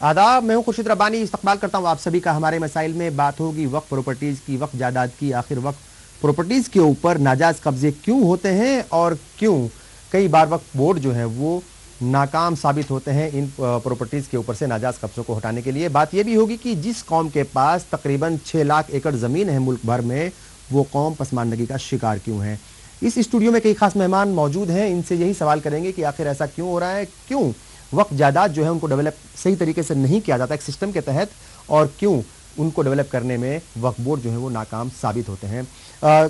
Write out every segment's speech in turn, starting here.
आदाब, मैं हूं खुर्शीद रब्बानी। इस्तकबाल करता हूं आप सभी का। हमारे मसाइल में बात होगी वक्फ प्रॉपर्टीज की, वक्फ जायदाद की। आखिर वक्फ प्रॉपर्टीज के ऊपर नाजायज कब्जे क्यों होते हैं और क्यों कई बार वक्फ बोर्ड जो है वो नाकाम साबित होते हैं इन प्रॉपर्टीज के ऊपर से नाजायज कब्जों को हटाने के लिए। बात यह भी होगी कि जिस कौम के पास तकरीबन 6 लाख एकड़ जमीन है मुल्क भर में, वो कौम पसमानदगी का शिकार क्यों है। इस स्टूडियो में कई खास मेहमान मौजूद हैं। इनसे यही सवाल करेंगे कि आखिर ऐसा क्यों हो रहा है, क्यों वक्फ जायदाद जो है उनको डेवलप सही तरीके से नहीं किया जाता एक सिस्टम के तहत, और क्यों उनको डेवलप करने में वक्फ बोर्ड जो है वो नाकाम साबित होते हैं।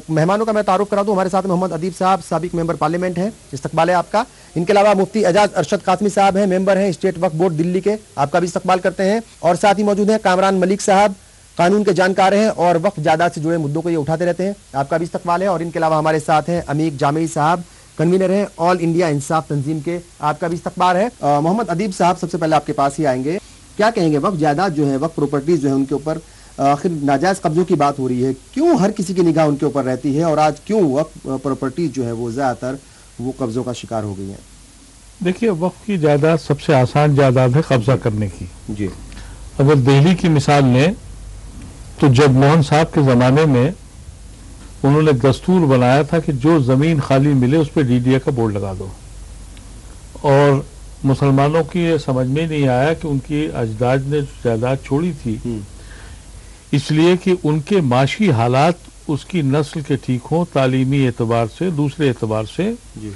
मेहमानों का मैं तारुफ करा दूं। हमारे साथ मोहम्मद अदीब साहब, साबिक मेंबर पार्लियामेंट है, इस्तकबाल है आपका। इनके अलावा मुफ्ती एजाज अरशद कासमी साहब हैं, मेंबर हैं स्टेट वक्फ बोर्ड दिल्ली के, आपका भी इस्तकबाल करते हैं। और साथ ही मौजूद हैं कामरान मलिक साहब, कानून के जानकार हैं और वक्फ जायदाद से जुड़े मुद्दों को ये उठाते रहते हैं, आपका भी इस्तकबाल है। और इनके अलावा हमारे साथ हैं अमीक जामी साहब, कन्वीनर हैं ऑल इंडिया इंसाफ तंजीम के, आपका भी इस्तकबाल है। मोहम्मद अदीब साहब, सबसे पहले आपके पास ही आएंगे। क्या कहेंगे, वक्फ जायदाद जो है, वक्फ प्रॉपर्टीज जो है, उनके ऊपर आखिर नाजायज कब्जों की बात हो रही है, क्यों हर किसी की निगाह उनके ऊपर रहती है और आज क्यों वक्फ प्रॉपर्टीज जो है वो ज्यादातर वो कब्जों का शिकार हो गई है? देखिए, वक्फ की जायदाद सबसे आसान जायदाद है कब्जा करने की जी। अगर दिल्ली की मिसाल लें तो जब मोहन साहब के ज़माने में उन्होंने दस्तूर बनाया था कि जो ज़मीन खाली मिले उस पर डीडीए का बोर्ड लगा दो, और मुसलमानों की ये समझ में नहीं आया कि उनकी अजदाद ने जायदाद छोड़ी थी इसलिए कि उनके माशी हालात उसकी नस्ल के ठीक हों, तालीमी एतबार से, दूसरे एतबार से जी।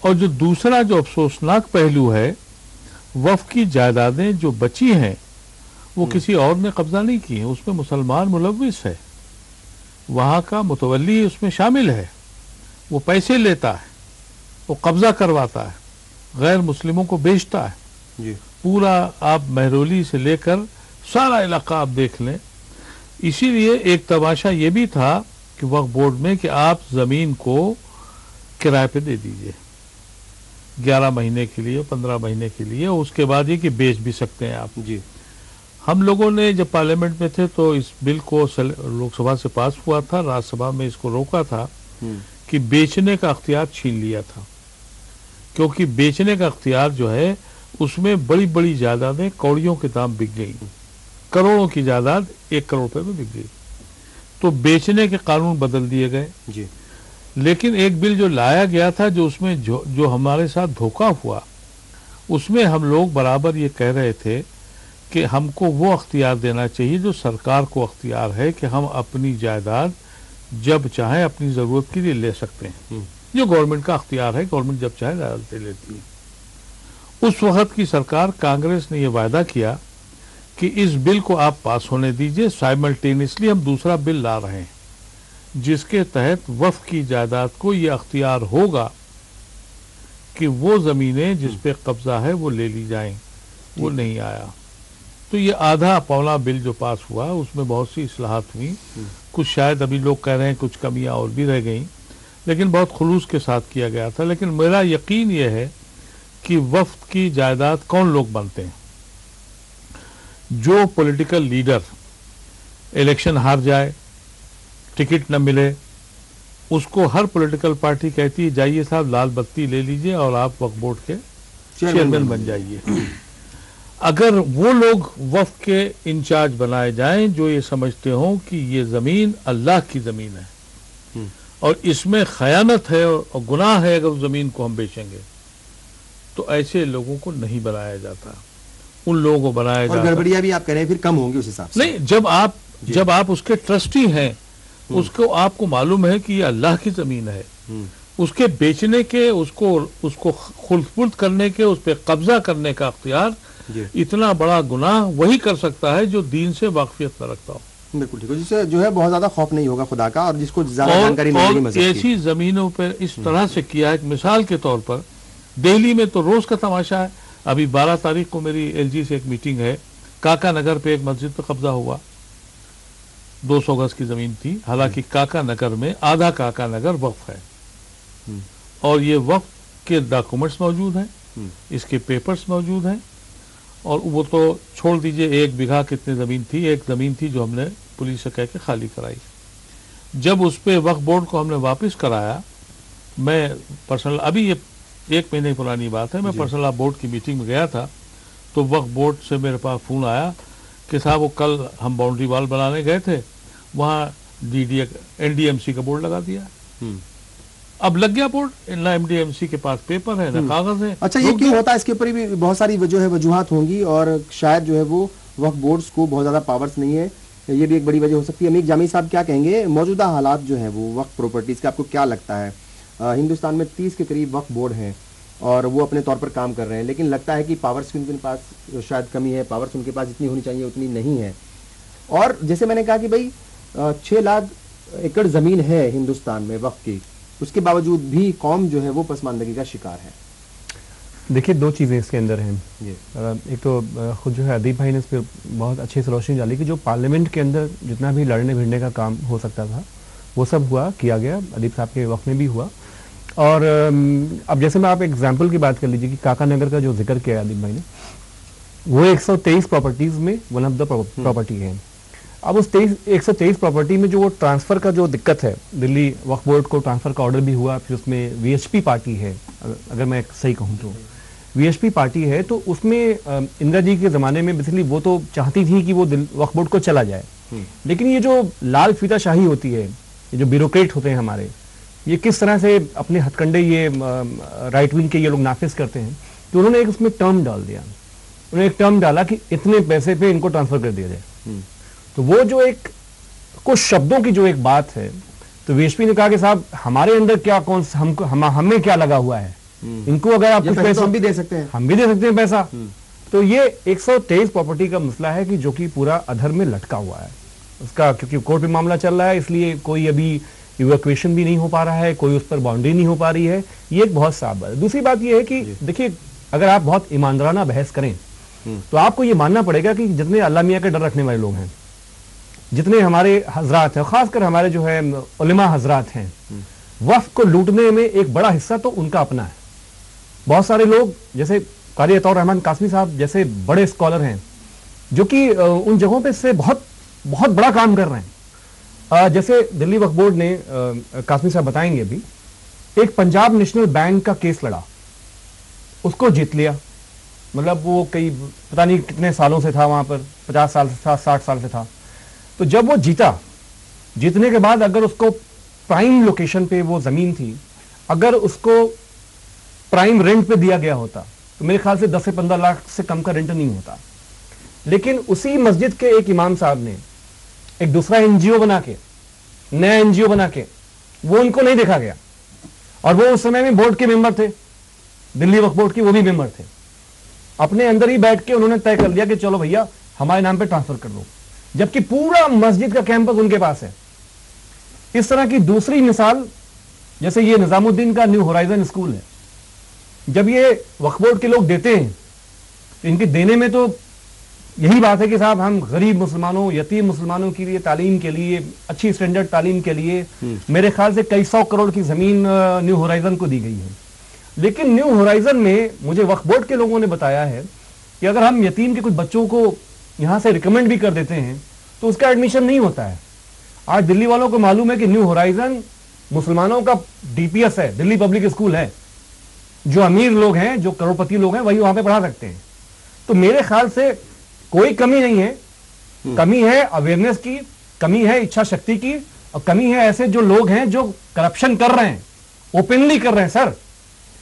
और जो दूसरा जो अफसोसनाक पहलू है, वक्फ की जायदादें जो बची हैं वो किसी और ने कब्जा नहीं की है, उसमें मुसलमान मुलव्विस है, वहाँ का मुतवल्ली उसमें शामिल है, वो पैसे लेता है, वो कब्जा करवाता है, गैर मुस्लिमों को बेचता है जी। पूरा आप महरौली से लेकर सारा इलाका आप देख लें। इसीलिए एक तमाशा ये भी था कि वक्फ बोर्ड में कि आप ज़मीन को किराए पे दे दीजिए 11 महीने के लिए, 15 महीने के लिए, उसके बाद ये कि बेच भी सकते हैं आप जी। हम लोगों ने जब पार्लियामेंट में थे तो इस बिल को लोकसभा से पास हुआ था, राज्यसभा में इसको रोका था कि बेचने का अख्तियार छीन लिया था, क्योंकि बेचने का अख्तियार जो है उसमें बड़ी बड़ी जायदादें कौड़ियों के दाम बिक गई, करोड़ों की जायदाद 1 करोड़ रुपए में बिक गई, तो बेचने के कानून बदल दिए गए जी। लेकिन एक बिल जो लाया गया था जो उसमें जो हमारे साथ धोखा हुआ, उसमें हम लोग बराबर ये कह रहे थे कि हमको वो अख्तियार देना चाहिए जो सरकार को अख्तियार है कि हम अपनी जायदाद जब चाहें अपनी ज़रूरत के लिए ले सकते हैं, जो गवर्नमेंट का अख्तियार है, गवर्नमेंट जब चाहे जायदाद ले लेती है। उस वक्त की सरकार कांग्रेस ने यह वायदा किया कि इस बिल को आप पास होने दीजिए, साइमल्टेनियसली हम दूसरा बिल ला रहे हैं जिसके तहत वक्फ की जायदाद को यह अख्तियार होगा कि वो ज़मीनें जिस पे कब्जा है वो ले ली जाएं। वो नहीं आया, तो ये आधा पौना बिल जो पास हुआ उसमें बहुत सी इस्लाहात हुई, कुछ शायद अभी लोग कह रहे हैं कुछ कमियां और भी रह गई, लेकिन बहुत खुलूस के साथ किया गया था। लेकिन मेरा यकीन यह है कि वक्फ की जायदाद कौन लोग बनते हैं, जो पॉलिटिकल लीडर इलेक्शन हार जाए, टिकट न मिले, उसको हर पॉलिटिकल पार्टी कहती है जाइए साहब लाल बत्ती ले लीजिए और आप वक्फ बोर्ड के चेयरमैन बन जाइए। अगर वो लोग वक्फ के इंचार्ज बनाए जाएं जो ये समझते हों कि ये ज़मीन अल्लाह की ज़मीन है और इसमें खयानत है और गुनाह है अगर उस ज़मीन को हम बेचेंगे, तो ऐसे लोगों को नहीं बनाया जाता, उन लोगों को बनाया जाता। गड़बड़ियां भी आप कह रहे हैं फिर कम होंगी उस हिसाब से। नहीं, जब आप उसके ट्रस्टी हैं, उसको आपको मालूम है कि ये अल्लाह की ज़मीन है, उसके बेचने के, उसको खुलफुर्द करने के, उस पर कब्जा करने का अख्तियार इतना बड़ा गुनाह वही कर सकता है जो दीन से वाकफियत न रखता हो। बिल्कुल ठीक है, जिससे जो है बहुत ज्यादा खौफ नहीं होगा खुदा का और जिसको ज्यादा जानकारी नहीं होगी मज़हब की। ऐसी जमीनों पर इस तरह से किया है, मिसाल के तौर पर दिल्ली में तो रोज का तमाशा है। अभी 12 तारीख को मेरी एलजी से एक मीटिंग है, काका नगर पे एक मस्जिद पे कब्जा हुआ, 200 गज की जमीन थी, हालांकि काका नगर में आधा काका नगर वक्फ है और ये वक्फ के डॉक्यूमेंट्स मौजूद हैं, इसके पेपर्स मौजूद हैं, और वो तो छोड़ दीजिए 1 बीघा कितनी ज़मीन थी, एक ज़मीन थी जो हमने पुलिस से कह के खाली कराई। जब उस पर वक्फ बोर्ड को हमने वापस कराया, मैं पर्सनल, अभी ये 1 महीने पुरानी बात है, मैं पर्सनल बोर्ड की मीटिंग में गया था तो वक्फ बोर्ड से मेरे पास फोन आया कि साहब वो कल हम बाउंड्री वॉल बनाने गए थे, वहाँ एनडीएमसी का बोर्ड लगा दिया। अब लग गया बोर्ड, ना एनडीएमसी के पास पेपर है ना कागज है। अच्छा, ये क्यों होता है? इसके ऊपर भी बहुत सारी जो है वजूहात होंगी और शायद जो है वो वक्फ बोर्ड्स को बहुत ज्यादा पावर्स नहीं है, ये भी एक बड़ी वजह हो सकती है। अमीर जामी साहब क्या कहेंगे, मौजूदा हालात जो है वो वक्फ प्रॉपर्टीज के आपको क्या लगता है? हिंदुस्तान में 30 के करीब वक्फ बोर्ड हैं और वो अपने तौर पर काम कर रहे हैं, लेकिन लगता है कि पावर्स की उनके पास शायद कमी है, पावर्स उनके पास जितनी होनी चाहिए उतनी नहीं है। और जैसे मैंने कहा कि भाई 6 लाख एकड़ ज़मीन है हिंदुस्तान में वक्फ की, उसके बावजूद भी कौम जो है वो पसमानदगी का शिकार है। देखिए, दो चीज़ें इसके अंदर हैं। एक तो खुद जो है अदीब भाई ने इस पर बहुत अच्छी से रोशनी डाली कि जो पार्लियामेंट के अंदर जितना भी लड़ने भिड़ने का काम हो सकता था वो सब किया गया, अदीब साहब के वक्त में भी हुआ। और अब जैसे मैं आप एग्जाम्पल की बात कर लीजिए कि काका नगर का जो जिक्र किया अदीब भाई ने, वो 123 प्रॉपर्टीज़ में वन ऑफ द प्रॉपर्टी है। अब उस 123 प्रॉपर्टी में जो वो ट्रांसफ़र का जो दिक्कत है, दिल्ली वक्फ बोर्ड को ट्रांसफ़र का ऑर्डर भी हुआ, फिर उसमें वीएचपी पार्टी है, अगर मैं सही कहूँ तो वीएचपी पार्टी है, तो उसमें इंदिरा जी के ज़माने में बेसिकली वो तो चाहती थी कि वो वक्फ बोर्ड को चला जाए, लेकिन ये जो लाल फीता शाही होती है, ये जो ब्यूरोक्रेट होते हैं हमारे, ये किस तरह से अपने हथकंडे ये राइट विंग के ये लोग नाफिज करते हैं, तो उन्होंने एक उसमें टर्म डाल दिया। उन्होंने एक टर्म डाला कि इतने पैसे पे इनको ट्रांसफ़र कर दिया जाए। तो वो जो एक कुछ शब्दों की जो एक बात है, तो वीएचपी ने कहा कि साहब हमारे अंदर क्या हमें क्या लगा हुआ है, इनको अगर आप कुछ पैसा हम भी दे सकते हैं, हम भी दे सकते हैं पैसा। तो ये 123 प्रॉपर्टी का मसला है कि जो कि पूरा अधर में लटका हुआ है उसका, क्योंकि कोर्ट में मामला चल रहा है, इसलिए कोई अभी इवैक्यूएशन भी नहीं हो पा रहा है, कोई उस पर बाउंड्री नहीं हो पा रही है। ये एक बहुत साफ बात है। दूसरी बात ये है कि देखिए, अगर आप बहुत ईमानदाराना बहस करें तो आपको ये मानना पड़ेगा कि जितने अल्लाह मियां के डर रखने वाले लोग हैं, जितने हमारे हजरात हैं, खासकर हमारे जो है उलेमा हजरात हैं, वक्फ को लूटने में एक बड़ा हिस्सा तो उनका अपना है। बहुत सारे लोग जैसे कारी अतौर रहमान कासमी साहब जैसे बड़े स्कॉलर हैं जो कि उन जगहों पे से बहुत बहुत बड़ा काम कर रहे हैं। जैसे दिल्ली वक्फ बोर्ड ने, कासमी साहब बताएंगे अभी, एक पंजाब नेशनल बैंक का केस लड़ा, उसको जीत लिया। मतलब वो कई पता नहीं कितने सालों से था वहां पर, 50 साल से था, 60 साल से था। तो जब वो जीतने के बाद अगर उसको प्राइम लोकेशन पे वो जमीन थी, अगर उसको प्राइम रेंट पे दिया गया होता तो मेरे ख्याल से 10 से 15 लाख से कम का रेंट नहीं होता। लेकिन उसी मस्जिद के एक इमाम साहब ने एक दूसरा एनजीओ बना के, नया एनजीओ बना के, वो उनको नहीं देखा गया, और वो उस समय में बोर्ड के मेंबर थे, दिल्ली वक्फ बोर्ड की वो भी मेंबर थे। अपने अंदर ही बैठ के उन्होंने तय कर लिया कि चलो भैया हमारे नाम पे ट्रांसफर कर दो, जबकि पूरा मस्जिद का कैंपस उनके पास है। इस तरह की दूसरी मिसाल, जैसे ये निजामुद्दीन का न्यू होराइजन स्कूल है, जब ये वक्फ बोर्ड के लोग देते हैं तो इनके देने में तो यही बात है कि साहब हम गरीब मुसलमानों, यतीम मुसलमानों के लिए तालीम के लिए, अच्छी स्टैंडर्ड तालीम के लिए मेरे ख्याल से कई 100 करोड़ की जमीन न्यू होराइजन को दी गई है। लेकिन न्यू होराइजन में मुझे वक्फ बोर्ड के लोगों ने बताया है कि अगर हम यतीम के कुछ बच्चों को यहां से रिकमेंड भी कर देते हैं तो उसका एडमिशन नहीं होता है। आज दिल्ली वालों को मालूम है कि न्यू होराइजन मुसलमानों का डीपीएस है, दिल्ली पब्लिक स्कूल है, जो अमीर लोग हैं, जो करोड़पति लोग हैं, वही वहां पे पढ़ा सकते हैं। तो मेरे ख्याल से कोई कमी नहीं है, कमी है अवेयरनेस की, कमी है इच्छा शक्ति की, और कमी है ऐसे जो लोग हैं जो करप्शन कर रहे हैं, ओपनली कर रहे हैं सर,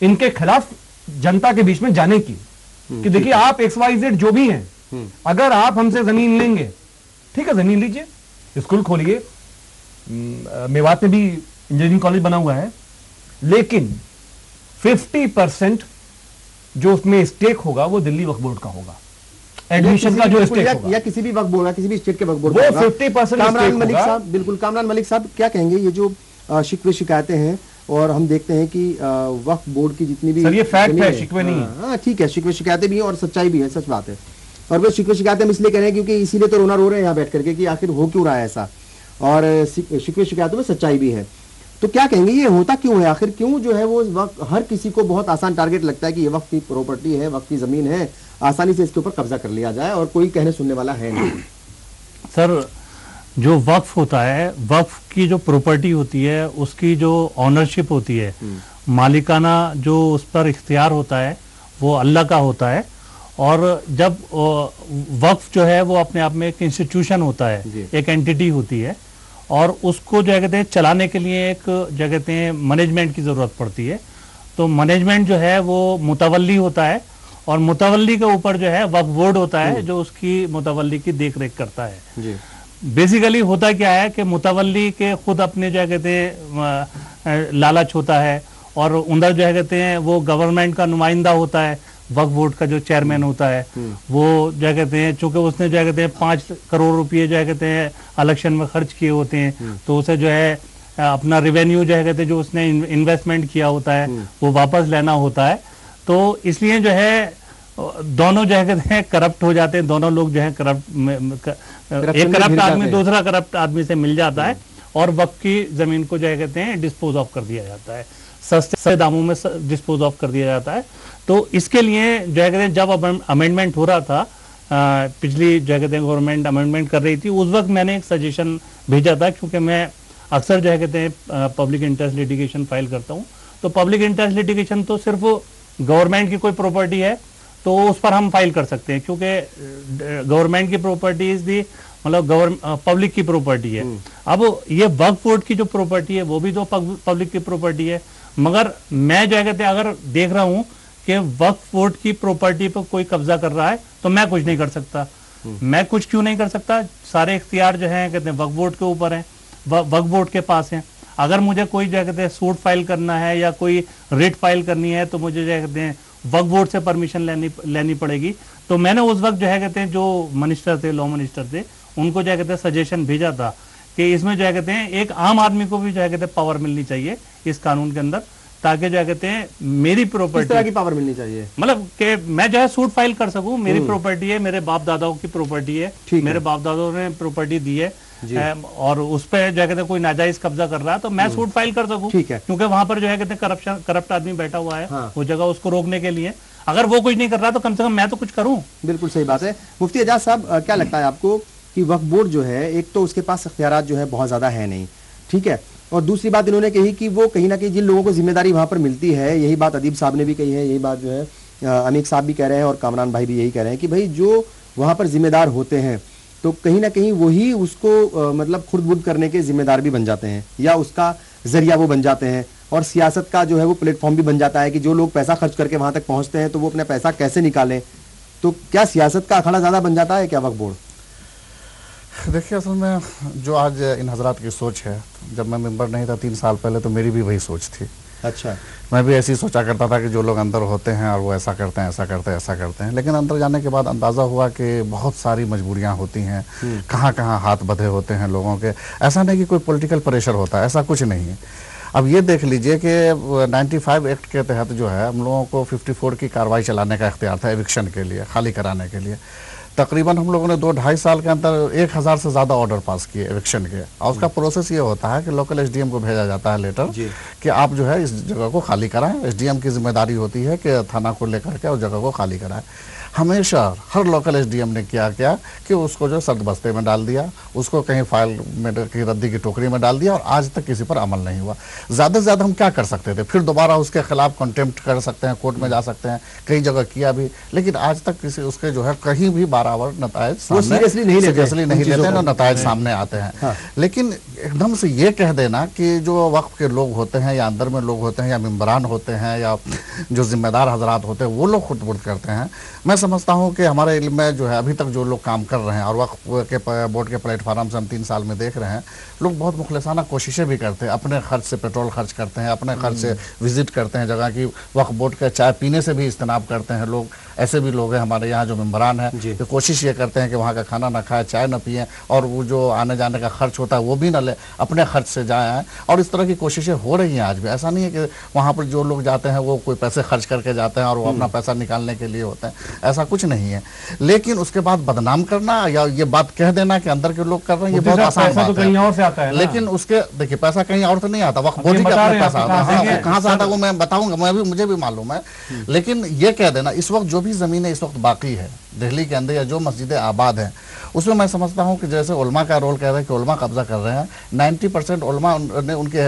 इनके खिलाफ जनता के बीच में जाने की कि देखिए आप XYZ जो भी हैं, अगर आप हमसे जमीन लेंगे, ठीक है जमीन लीजिए, स्कूल खोलिए, मेवात में भी इंजीनियरिंग कॉलेज बना हुआ है, लेकिन 50% जो उसमें स्टेक होगा वो दिल्ली वक्फ बोर्ड का होगा। एडमिशन का जो स्टेक होगा या किसी भी वक्फ बोर्ड, किसी भी स्टेट के वक्फ बोर्ड, वो 50% कामरान मलिक साहब, बिल्कुल कामरान मलिक साहब क्या कहेंगे? ये जो शिकवे शिकायतें हैं और हम देखते हैं कि वक्फ बोर्ड की जितनी भी, सर ये फैक्ट है, शिकवे नहीं है। हाँ ठीक है, शिकवे शिकायतें भी हैं और सच्चाई भी है, सच बात है। और वो शिकवे शिकायतें हम इसलिए कह रहे हैं क्योंकि इसीलिए तो रोना रो रहे हैं यहाँ बैठ करके कि आखिर हो क्यों रहा है ऐसा, और शिकवे शिकायतों में सच्चाई भी है। तो क्या कहेंगे, ये होता क्यों है आखिर? क्यों जो है वो वक्त हर किसी को बहुत आसान टारगेट लगता है कि ये वक्त की प्रॉपर्टी है, वक्त की जमीन है, आसानी से इसके ऊपर कब्जा कर लिया जाए, और कोई कहने सुनने वाला है नहीं। सर जो वक्फ होता है, वक्फ की जो प्रॉपर्टी होती है, उसकी जो ऑनरशिप होती है, मालिकाना जो उस पर इख्तियार होता है वो अल्लाह का होता है, और जब वक्फ जो है वो अपने आप में एक इंस्टीट्यूशन होता है, एक एंटिटी होती है, और उसको जो है कहते हैं चलाने के लिए एक जो कहते हैं मैनेजमेंट की ज़रूरत पड़ती है। तो मैनेजमेंट जो है वो मुतवल्ली होता है, और मुतवल्ली के ऊपर जो है वक्फ बोर्ड होता है जो उसकी मुतवल्ली की देख रेख करता है। बेसिकली होता क्या है कि मुतवल्ली के खुद अपने जो है कहते हैं लालच होता है, और अंदर जो है कहते हैं वो गवर्नमेंट का नुमाइंदा होता है, वक्फ बोर्ड का जो चेयरमैन होता है वो जो है कहते हैं, चूंकि उसने जो है कहते हैं 5 करोड़ रुपए जो है कहते हैं इलेक्शन में खर्च किए होते हैं, तो उसे जो है अपना रेवेन्यू जो है कहते हैं जो उसने इन्वेस्टमेंट किया होता है वो वापस लेना होता है। तो इसलिए जो है दोनों जो है कहते हैं करप्ट हो जाते हैं, दोनों लोग जो है एक करप्ट आदमी दूसरा करप्ट आदमी से मिल जाता है, और वक्फ की जमीन को जो है कहते हैं डिस्पोज ऑफ कर दिया जाता है, सस्ते दामों में डिस्पोज ऑफ कर दिया जाता है। तो इसके लिए जो है कहते हैं जब अमेंडमेंट हो रहा था, पिछली जो है कहते हैं गवर्नमेंट अमेंडमेंट कर रही थी, उस वक्त मैंने एक सजेशन भेजा था, क्योंकि मैं अक्सर जो है कहते हैं पब्लिक इंटरेस्ट लिटिगेशन फाइल करता हूँ। तो पब्लिक इंटरेस्ट लिटिगेशन तो सिर्फ गवर्नमेंट की कोई प्रॉपर्टी है तो उस पर हम फाइल कर सकते हैं, क्योंकि गवर्नमेंट की प्रॉपर्टी इज दी मतलब पब्लिक की प्रॉपर्टी है। अब ये वक्फ बोर्ड की जो प्रॉपर्टी है वो भी तो पब्लिक की प्रॉपर्टी है, मगर मैं जो है कहते हैं अगर देख रहा हूं कि वक्फ बोर्ड की प्रॉपर्टी पर कोई कब्जा कर रहा है तो मैं कुछ नहीं कर सकता। मैं कुछ क्यों नहीं कर सकता? सारे इख्तियार जो है कहते हैं वक्फ बोर्ड के ऊपर है, वक्फ बोर्ड के पास है। अगर मुझे कोई जो है कहते हैं सूट फाइल करना है या कोई रिट फाइल करनी है तो मुझे जो है कहते हैं वक्फ बोर्ड से परमिशन लेनी पड़ेगी। तो मैंने उस वक्त जो है कहते हैं जो मिनिस्टर थे, लॉ मिनिस्टर थे, उनको जो है कहते हैं सजेशन भेजा था कि इसमें जो है कहते हैं एक आम आदमी को भी जो है कहते हैं पावर मिलनी चाहिए इस कानून के अंदर, ताकि जो है कहते हैं मेरी प्रॉपर्टी, किस तरह की पावर मिलनी चाहिए? मतलब कि मैं जो है सूट फाइल कर सकूं, मेरी प्रॉपर्टी है, मेरे बाप दादाओं की प्रॉपर्टी है, मेरे बाप दादाओं ने प्रॉपर्टी दी है और उस पर जो है कहते हैं कोई नाजायज कब्जा कर रहा है तो मैं सूट फाइल कर सकूं, क्योंकि वहां पर जो है कहते हैं करप्ट आदमी बैठा हुआ है वो जगह उसको रोकने के लिए। अगर वो कुछ नहीं कर रहा तो कम से कम मैं तो कुछ करूं। बिल्कुल सही बात है। मुफ्ती एजाज साहब, क्या लगता है आपको कि वक्फ बोर्ड जो है, एक तो उसके पास इख्तियारात जो है बहुत ज्यादा है नहीं, ठीक है, और दूसरी बात इन्होंने कही कि वो कहीं ना कहीं जिन लोगों को जिम्मेदारी वहां पर मिलती है, यही बात अदीब साहब ने भी कही है, यही बात जो है अमीक साहब भी कह रहे हैं और कामरान भाई भी यही कह रहे हैं कि भाई जो वहां पर जिम्मेदार होते हैं तो कहीं ना कहीं वही उसको मतलब खुर्द-बुर्द करने के जिम्मेदार भी बन जाते हैं या उसका जरिया वो बन जाते हैं, और सियासत का जो है वो प्लेटफॉर्म भी बन जाता है कि जो लोग पैसा खर्च करके वहां तक पहुंचते हैं तो वो अपना पैसा कैसे निकालें। तो क्या सियासत का अखाड़ा ज्यादा बन जाता है क्या वक्फ बोर्ड? देखिए, असल में जो आज इन हजरात की सोच है, जब मैं मेंबर नहीं था 3 साल पहले तो मेरी भी वही सोच थी। अच्छा। मैं भी ऐसी सोचा करता था कि जो लोग अंदर होते हैं और वो ऐसा करते हैं, ऐसा करते हैं, ऐसा करते हैं, लेकिन अंदर जाने के बाद अंदाज़ा हुआ कि बहुत सारी मजबूरियां होती हैं, कहाँ कहाँ हाथ बंधे होते हैं लोगों के। ऐसा नहीं कि कोई पॉलिटिकल प्रेशर होता है, ऐसा कुछ नहीं है। अब ये देख लीजिए कि 95 एक्ट के तहत जो है हम लोगों को 54 की कार्रवाई चलाने का इख्तियार था एविक्शन के लिए, खाली कराने के लिए। तकरीबन हम लोगों ने 2-2.5 साल के अंदर 1000 से ज़्यादा ऑर्डर पास किए एविक्शन के, और उसका प्रोसेस ये होता है कि लोकल एसडीएम को भेजा जाता है लेटर कि आप जो है इस जगह को खाली कराएं। एसडीएम की जिम्मेदारी होती है कि थाना को लेकर के उस जगह को खाली कराएं। हमेशा हर लोकल एसडीएम ने क्या कि उसको जो सख्त बस्ते में डाल दिया, उसको कहीं फाइल में की रद्दी की टोकरी में डाल दिया, और आज तक किसी पर अमल नहीं हुआ। ज़्यादा से ज़्यादा हम क्या कर सकते थे? फिर दोबारा उसके खिलाफ कंटेम्प्ट कर सकते हैं, कोर्ट में जा सकते हैं, कई जगह किया भी, लेकिन आज तक किसी उसके जो है कहीं भी बराबर नतायज सीरियसली नहीं लेते ना, नतायज सामने आते हैं। लेकिन एकदम से ये कह देना कि जो वक्फ के लोग होते हैं या अंदर में लोग होते हैं या मेम्बरान होते हैं या जो जिम्मेदार हजरात होते हैं वो लोग खुद करते हैं, मैं समझता हूं कि हमारे इल्म में जो है अभी तक जो लोग काम कर रहे हैं और वक्फ के बोर्ड के प्लेटफार्म से हम 3 साल में देख रहे हैं, लोग बहुत मुखलिसाना कोशिशें भी करते हैं, अपने खर्च से पेट्रोल खर्च करते हैं, अपने खर्च से विजिट करते हैं जगह की, वक्फ बोर्ड का चाय पीने से भी इज्तनाब करते हैं लोग। ऐसे भी लोग हैं हमारे यहाँ जो मेम्बरान हैं तो कोशिश ये करते हैं कि वहाँ का खाना ना खाए, चाय ना पिए, और वो जो आने जाने का खर्च होता है वो भी ना ले, अपने खर्च से जाए। और इस तरह की कोशिशें हो रही हैं आज भी। ऐसा नहीं है कि वहाँ पर जो लोग जाते हैं वो कोई पैसे खर्च करके जाते हैं और वो अपना पैसा निकालने के लिए होते हैं, ऐसा कुछ नहीं है। लेकिन उसके बाद बदनाम करना या ये बात कह देना कि अंदर के लोग कर रहे हैं, ये बहुत आसान बात है। कहीं और से आता है, लेकिन उसके देखिए पैसा कहीं और से नहीं आता, वक्त बोर्ड का पैसा आता है, कहाँ से आता है वो मैं बताऊंगा, मुझे भी मालूम है। लेकिन ये कह देना इस वक्त जो भी ज़मीनें इस वक्त बाकी है दिल्ली के अंदर या जो मस्जिदें आबाद हैं, उसमें मैं समझता हूँ कि जैसे उलमा का रोल कह रहे हैं कि उलमा कब्जा कर रहे हैं, 90% उलमा ने उनके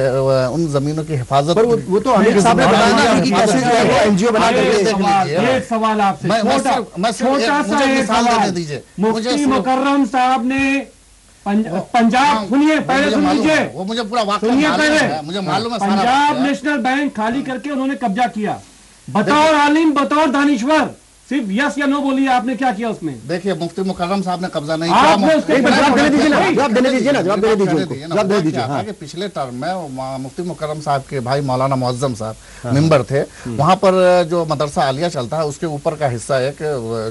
उन ज़मीनों की हिफाजत, पर वो तो अमीर साहब ने बताया ना कि कैसे जो है वो एनजीओ बना करके। एक सवाल आपसे, छोटा सा एक सवाल दीजिए। मुफ्ती मुकर्रम साहब ने पंजाब, सुनिए पहले, सुन लीजिए, वो मुझे पूरा वाक़या सुनिए पहले, मुझे मालूम है, पंजाब नेशनल बैंक खाली करके उन्होंने कब्जा किया। बतौर आलिम, बतौर दानिश्वर, सिर्फ यस या नो बोलिए, आपने क्या किया उसमें? देखिए, मुफ्ती मुकर्रम साहब ने कब्जा नहीं आपने उसके जवाब देने दीजिए ना, जवाब देने दीजिए ना, जवाब देने दीजिए, जवाब दे दीजिए। पिछले टर्म में मुफ्ती मुकर्रम साहब के भाई मौलाना मुअज्जम साहब मेंबर थे, वहां पर जो मदरसा आलिया चलता है उसके ऊपर का हिस्सा एक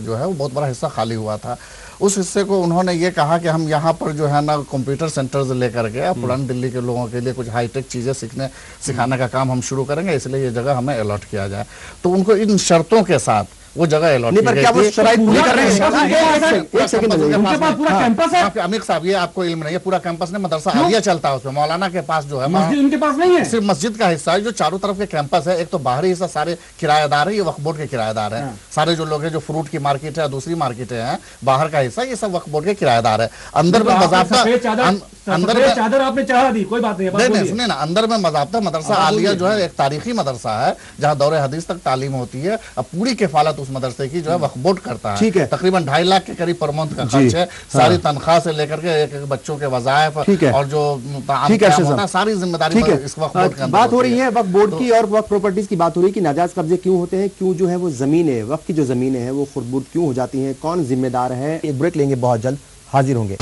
जो है वो बहुत बड़ा हिस्सा खाली हुआ था। उस हिस्से को उन्होंने ये कहा कि हम यहाँ पर जो है ना कंप्यूटर सेंटर्स लेकर के पुरानी दिल्ली के लोगों के लिए कुछ हाईटेक चीज़ें सिखाने का काम हम शुरू करेंगे, इसलिए ये जगह हमें अलॉट किया जाए। तो उनको इन शर्तों के साथ वो जगह अलॉट की गई थी। क्या वो शराइत पूरी कर रहे हैं? एक सेकंड, उनके पास पूरा कैंपस है। अमीर साहब, ये आपको इल्म नहीं है, पूरा कैंपस ने मदरसा आलिया चलता है उसमें, मौलाना के पास जो है मस्जिद उनके पास नहीं है, सिर्फ मस्जिद का हिस्सा है जो चारों तरफ के कैंपस है। एक तो बाहरी हिस्सा सारे किराएदार है, ये वक्फ बोर्ड के किराएदार हैं, सारे जो लोग हैं, जो फ्रूट की मार्केट है, दूसरी मार्केटें हैं, बाहर का हिस्सा ये सब वक्फ बोर्ड के किराएदार है। अंदर में मज़ाब्ता, अंदर में चादर आपने चढ़ा दी, कोई बात नहीं, सुनिए ना, अंदर में मज़ाब्ता मदरसा आलिया जो है एक तारीखी मदरसा है जहाँ दौरे हदीस तक तालीम होती है। अब पूरी किफालत उस मदरसे की जो है वक्फ बोर्ड करता है। ठीक है, तकरीबन 2.5 लाख के करीब पर मंथ का खर्च है, सारी तनख्वाह से लेकर के एक बच्चों के वज़ाइफ और जो सारी जिम्मेदारी इस वक्फ बोर्ड के अंदर। बात हो रही है वक्फ बोर्ड की और वक्फ प्रॉपर्टीज की बात हो रही है कि नाजायज कब्जे क्यों होते हैं, क्यों जो है वो जमीनें, वक्फ की जो जमीनें हैं वो खुर्द-बुर्द क्यों हो जाती हैं, कौन जिम्मेदार है? एक ब्रेक लेंगे, बहुत जल्द हाजिर होंगे।